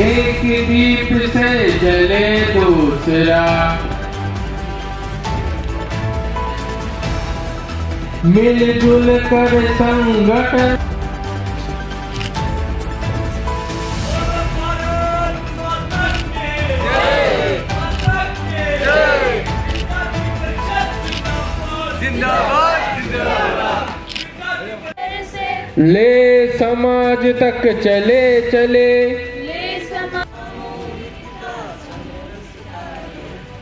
एक दीप से जले दूसरा, मिलजुल कर संगठन। ले समाज तक चले चले,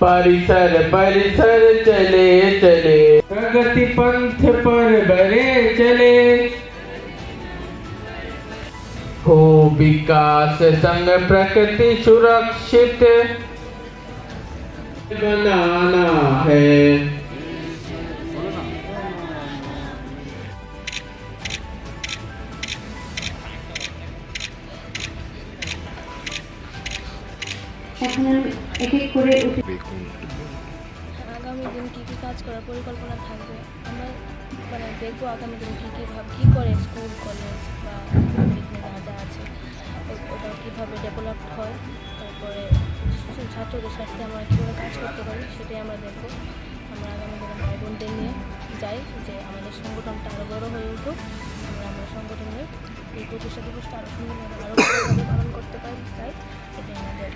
परिसर परिसर चले चले, प्रगति पंथ पर बरे चले। हो विकास संग प्रकृति सुरक्षित बनाना है। আগামী দিন কী কী কাজ করার পরিকল্পনা থাকবে, আমরা মানে দেখবো আগামী দিন কী করে স্কুল কলেজ বা যা যা আছে ওটা কীভাবে ডেভেলপ হয়, তারপরে ছাত্রদের সাথে আমরা কীভাবে কাজ করতে পারি সেটাই আমরা দেখবো। আমরা আগামী দিনে ভাই বোনদের নিয়ে যাই যে আমাদের সংগঠনটা আরও বড়ো হয়ে উঠুক, আমরা আমাদের সংগঠনের এই প্রতিষ্ঠা দিবসটা আরও সুন্দরভাবে আরও ভালোভাবে পালন করতে পারি, তাই এটাই আমাদের